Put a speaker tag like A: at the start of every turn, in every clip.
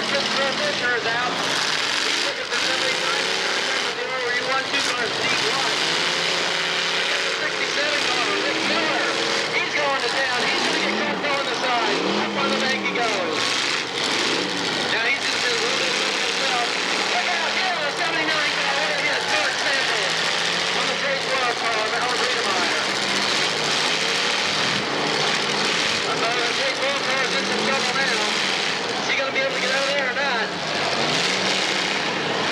A: Christopher Fisher is out. He's looking for somebody trying to turn the door where you want two cars deep one. The 67 car, Rick Miller. He's going to town. He's going to get caught on the side. Up on the bank he goes. Now he's just a little bit of himself. Look out, yeah, the 79 car. What a hit. George Samples on the J12 car on the Howard Wiedemeyer. The J12 car is in some trouble now. Is he going to be able to get out of there or not?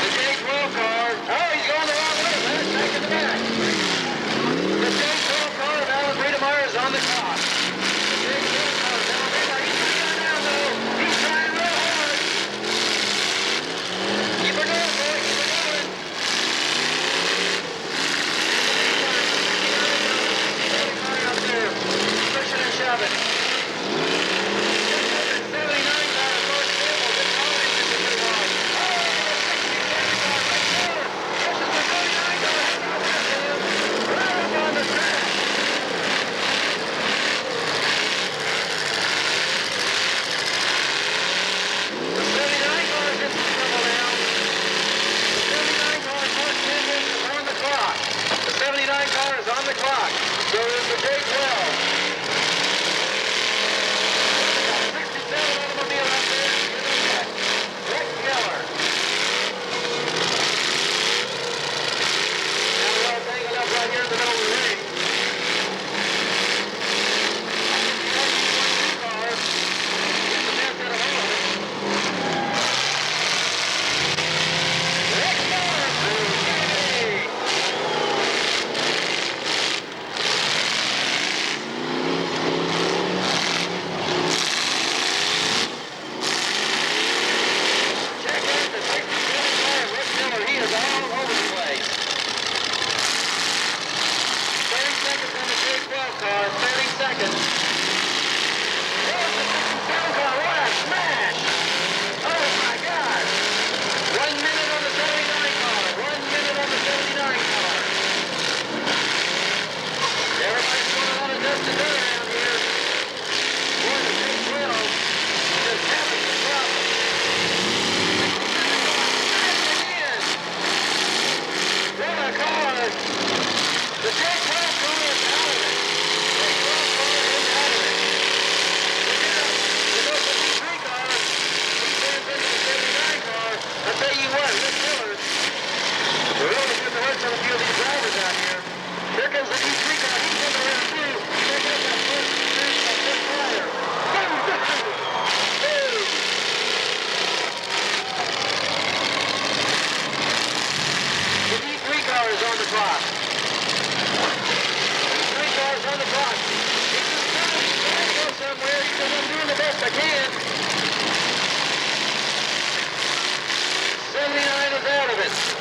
A: The J12 car. Oh, he's going the wrong way. Let's back in the back. The J12 car of Howard Wiedemeyer is on the clock. The J12 car is down there. He's trying down though. He's trying real hard. Keep her going, boy. Keep her going. Out there. Pushing and shoving. On the clock. So there's the J12. 67 automobile out there. Rick Miller. Now we're all tangled up right here in the middle of the ring. Car. Get the best out of all of it. Rick Miller. Yay!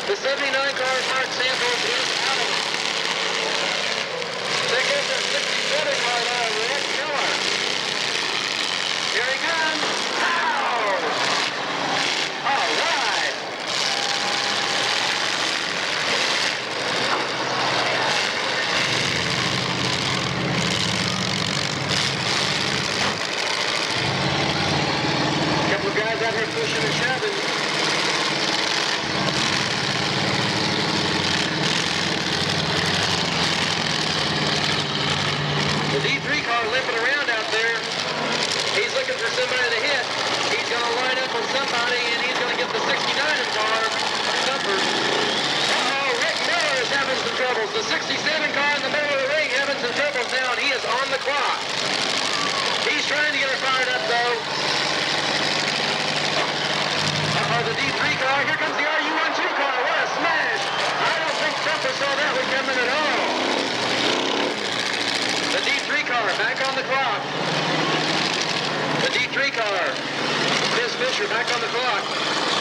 A: The 79 car, Mark Samples, is out of it. They get the 67 car now, Rick Miller. Here he comes. Pow! All right. A couple of guys out here pushing and shoving. The D3 car limping around out there. He's looking for somebody to hit. He's going to line up with somebody, and he's going to get the 69 car covered. Uh-oh, Rick Miller is having some troubles. The 67 car in the middle of the ring having some troubles now, and he is on the clock. He's trying to get her fired up, though. Uh-oh, the D3 car. Here comes the RU12 car. What a smash. I don't think Trumper saw that one coming at all. The D3 car back on the clock. The D3 car. Chris Fisher back on the clock.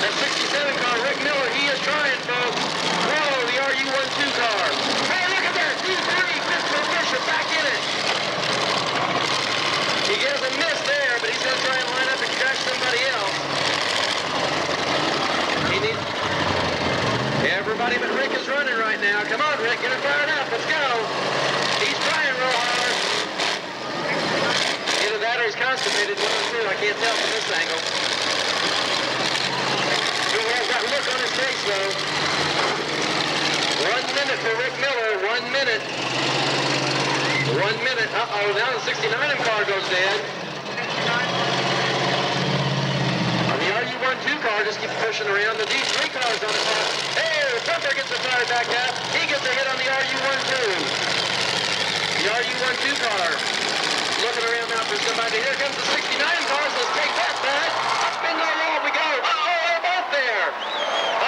A: That 67 car, Rick Miller, he is trying, folks. Whoa, the RU12 car. Hey, look at that. D3, Christopher Fisher back in it. He gets a miss there, but he's going to try and line up and catch somebody else. He needs... Everybody but Rick is running right now. Come on, Rick, get it fired up. Let's go. He's trying real hard. Either that or he's constipated, one of the two. I can't tell from this angle. so. 1 minute for Rick Miller, 1 minute. 1 minute. Uh-oh, now the 69M car goes dead. The RU12 car just keeps pushing around. The D3 car is on the top. Hey, Thumper gets the tire back up. He gets a hit on the RU12. The RU12 car looking around now for somebody. Here comes the 69 car. Says, take that, bud. Up in the wall we go. Uh-oh, they're both there.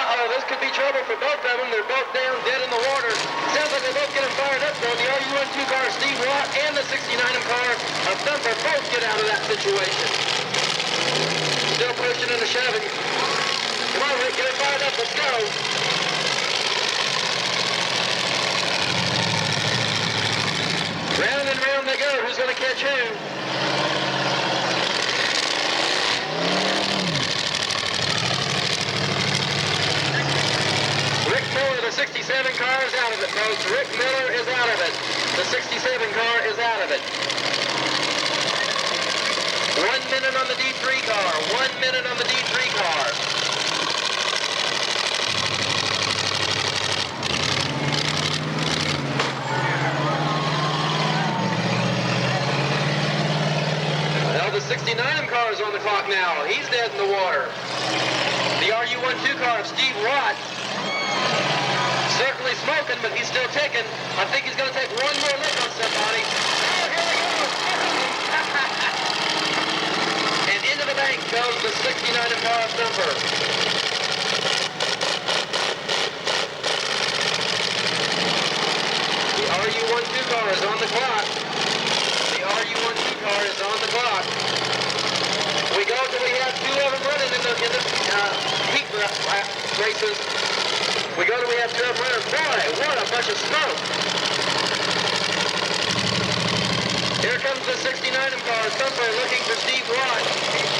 A: Uh-oh, this could be trouble for both of them. They're both down, dead in the water. Sounds like they're both getting fired up, though. The RU12 car, Steve Watt, and the 69 car of Thumper both get out of that situation. Still pushing and shoving. Come on, Rick, get it fired up. Let's go. Round and round they go. Who's going to catch who? Rick Miller, the 67 car is out of it, folks. Rick Miller is out of it. The 67 car is out of it. 1 minute on the D3 car. 1 minute on the D3 car. Well, the 69 car is on the clock now. He's dead in the water. The RU12 car of Steve Watt certainly smoking, but he's still ticking. I think he's going to take one more lick on somebody. Oh, here we go. Into the bank goes the 69 car of Thumper. The RU12 car is on the clock. The RU12 car is on the clock. We go till we have two of them running in the heat races. We go till we have two of them running. Boy, what a bunch of smoke. Here comes the 69 car. Thumper looking for Steve Watt.